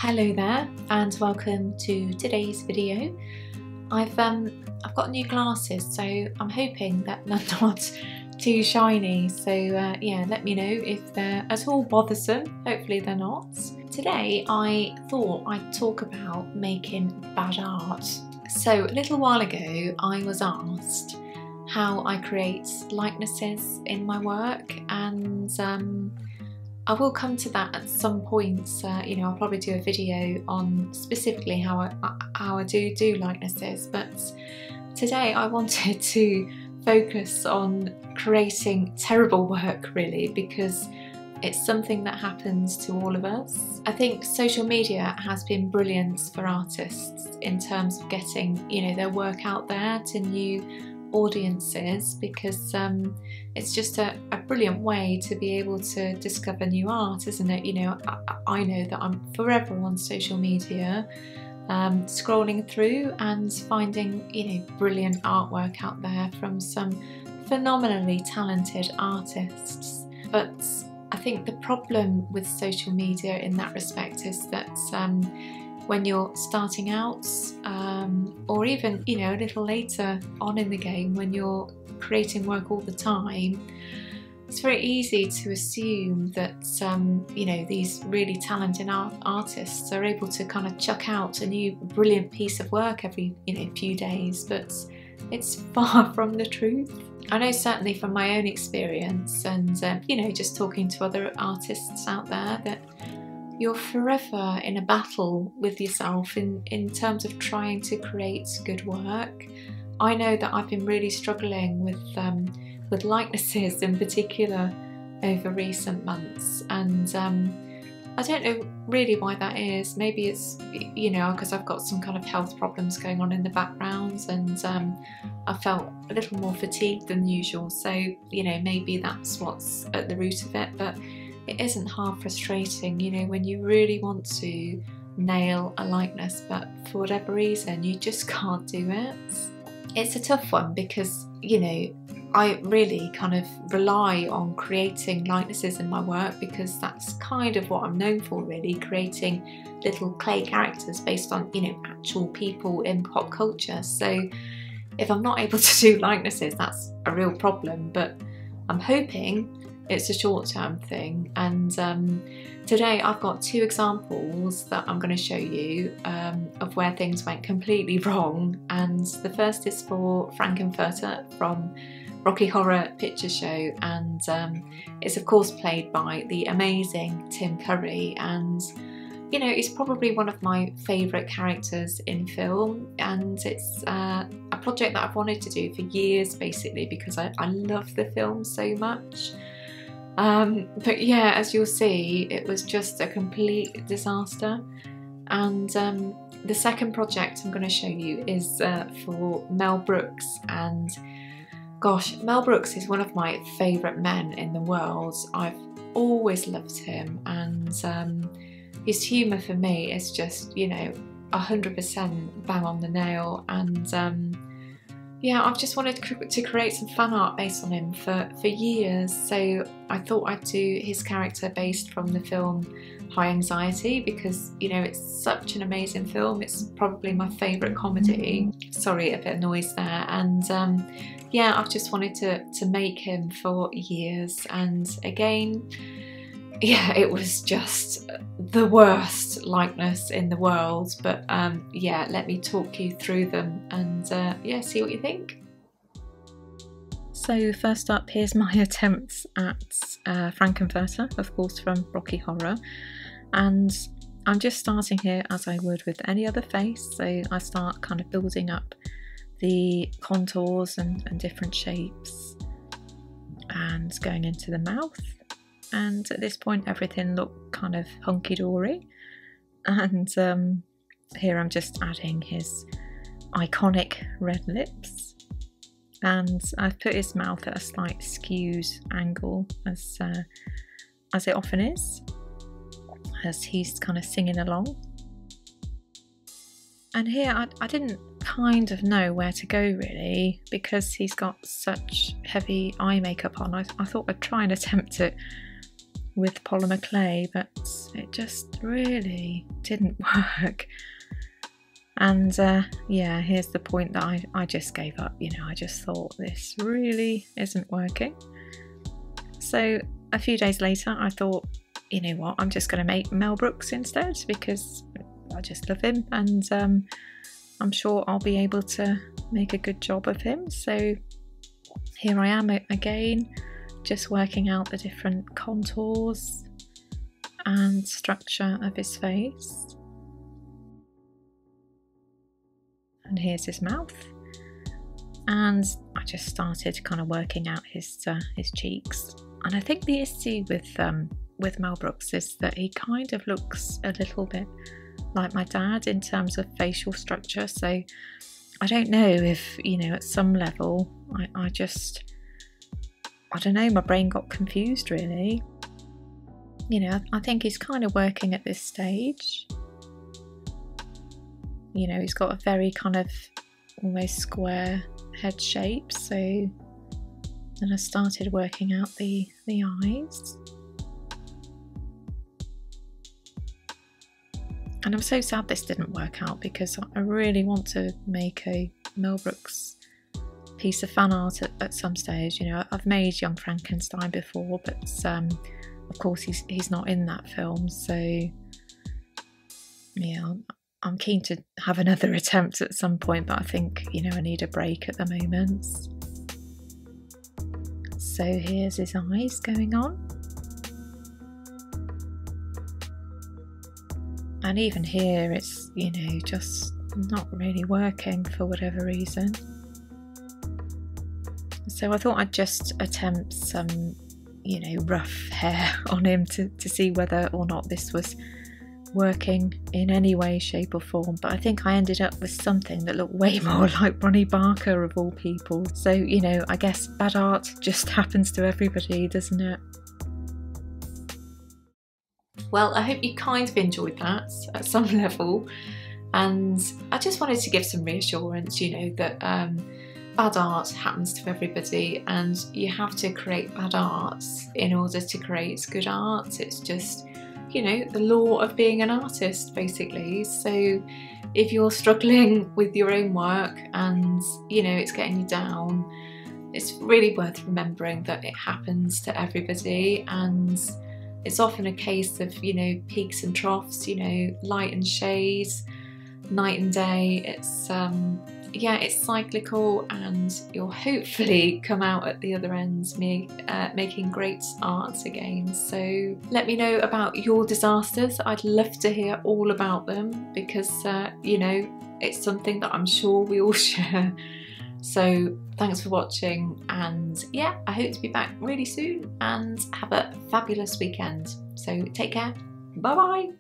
Hello there and welcome to today's video. I've got new glasses, so I'm hoping that they're not too shiny, so yeah, let me know if they're at all bothersome. Hopefully they're not. Today I thought I'd talk about making bad art. So a little while ago I was asked how I create likenesses in my work, and I will come to that at some point. You know, I'll probably do a video on specifically how I do likenesses, but today I wanted to focus on creating terrible work, really, because it's something that happens to all of us. I think social media has been brilliant for artists in terms of getting, you know, their work out there to new audiences, because it's just a brilliant way to be able to discover new art, isn't it? You know, I know that I'm forever on social media, scrolling through and finding, you know, brilliant artwork out there from some phenomenally talented artists. But I think the problem with social media in that respect is that when you're starting out, or even, you know, a little later on in the game, when you're creating work all the time, it's very easy to assume that you know, these really talented artists are able to kind of chuck out a new brilliant piece of work every, you know, few days, but it's far from the truth. I know certainly from my own experience and you know, just talking to other artists out there, that you're forever in a battle with yourself in terms of trying to create good work. I know that I've been really struggling with likenesses in particular over recent months, and I don't know really why that is. Maybe it's, you know, because I've got some kind of health problems going on in the background, and I felt a little more fatigued than usual, so, you know, maybe that's what's at the root of it. But it isn't half frustrating, you know, when you really want to nail a likeness, but for whatever reason you just can't do it. It's a tough one because, you know, I really kind of rely on creating likenesses in my work, because that's kind of what I'm known for, really, creating little clay characters based on, you know, actual people in pop culture. So if I'm not able to do likenesses, that's a real problem, but I'm hoping it's a short-term thing. And today I've got two examples that I'm going to show you of where things went completely wrong. And the first is for Frank-N-Furter from Rocky Horror Picture Show, and it's of course played by the amazing Tim Curry, and you know, he's probably one of my favourite characters in film, and it's a project that I've wanted to do for years, basically, because I love the film so much. But yeah, as you'll see, it was just a complete disaster. And the second project I'm going to show you is for Mel Brooks, and gosh, Mel Brooks is one of my favourite men in the world. I've always loved him, and his humour for me is just, you know, 100% bang on the nail. And yeah, I've just wanted to create some fan art based on him for years, so I thought I'd do his character based from the film High Anxiety, because, you know, it's such an amazing film. It's probably my favourite comedy. Sorry, a bit of noise there. And yeah, I've just wanted to make him for years, and again, yeah, it was just the worst likeness in the world. But yeah, let me talk you through them and yeah, see what you think. So first up, here's my attempts at Frank-N-Furter, of course from Rocky Horror, and I'm just starting here as I would with any other face. So I start kind of building up the contours and different shapes and going into the mouth. And at this point everything looked kind of hunky-dory, and here I'm just adding his iconic red lips, and I've put his mouth at a slight skewed angle, as it often is, as he's kind of singing along. And here I didn't kind of know where to go, really, because he's got such heavy eye makeup on. I thought I'd try and attempt it with polymer clay, but it just really didn't work. And yeah, here's the point that I just gave up. You know, I just thought this really isn't working. So a few days later I thought, you know what, I'm just going to make Mel Brooks instead, because I just love him, and I'm sure I'll be able to make a good job of him. So here I am again, just working out the different contours and structure of his face. And here's his mouth, and I just started kind of working out his cheeks. And I think the issue with Mel Brooks is that he kind of looks a little bit like my dad in terms of facial structure. So I don't know if, you know, at some level I don't know, my brain got confused really. You know, I think he's kind of working at this stage. You know, he's got a very kind of almost square head shape, so then I started working out the eyes. And I'm so sad this didn't work out, because I really want to make a Mel Brooks piece of fan art at some stage. You know, I've made Young Frankenstein before, but of course he's not in that film, so yeah, I'm keen to have another attempt at some point, but I think, you know, I need a break at the moment. So here's his eyes going on. And even here it's, you know, just not really working for whatever reason. So I thought I'd just attempt some, you know, rough hair on him to see whether or not this was working in any way, shape or form. But I think I ended up with something that looked way more like Ronnie Barker of all people. So, you know, I guess bad art just happens to everybody, doesn't it? Well, I hope you kind of enjoyed that at some level, and I just wanted to give some reassurance, you know, that bad art happens to everybody, and you have to create bad art in order to create good art. It's just, you know, the law of being an artist, basically. So if you're struggling with your own work and, you know, it's getting you down, it's really worth remembering that it happens to everybody, and it's often a case of, you know, peaks and troughs, you know, light and shade, night and day. It's yeah, it's cyclical, and you'll hopefully come out at the other end making great art again. So let me know about your disasters. I'd love to hear all about them, because you know, it's something that I'm sure we all share. So thanks for watching, and yeah, I hope to be back really soon, and have a fabulous weekend. So take care, bye bye.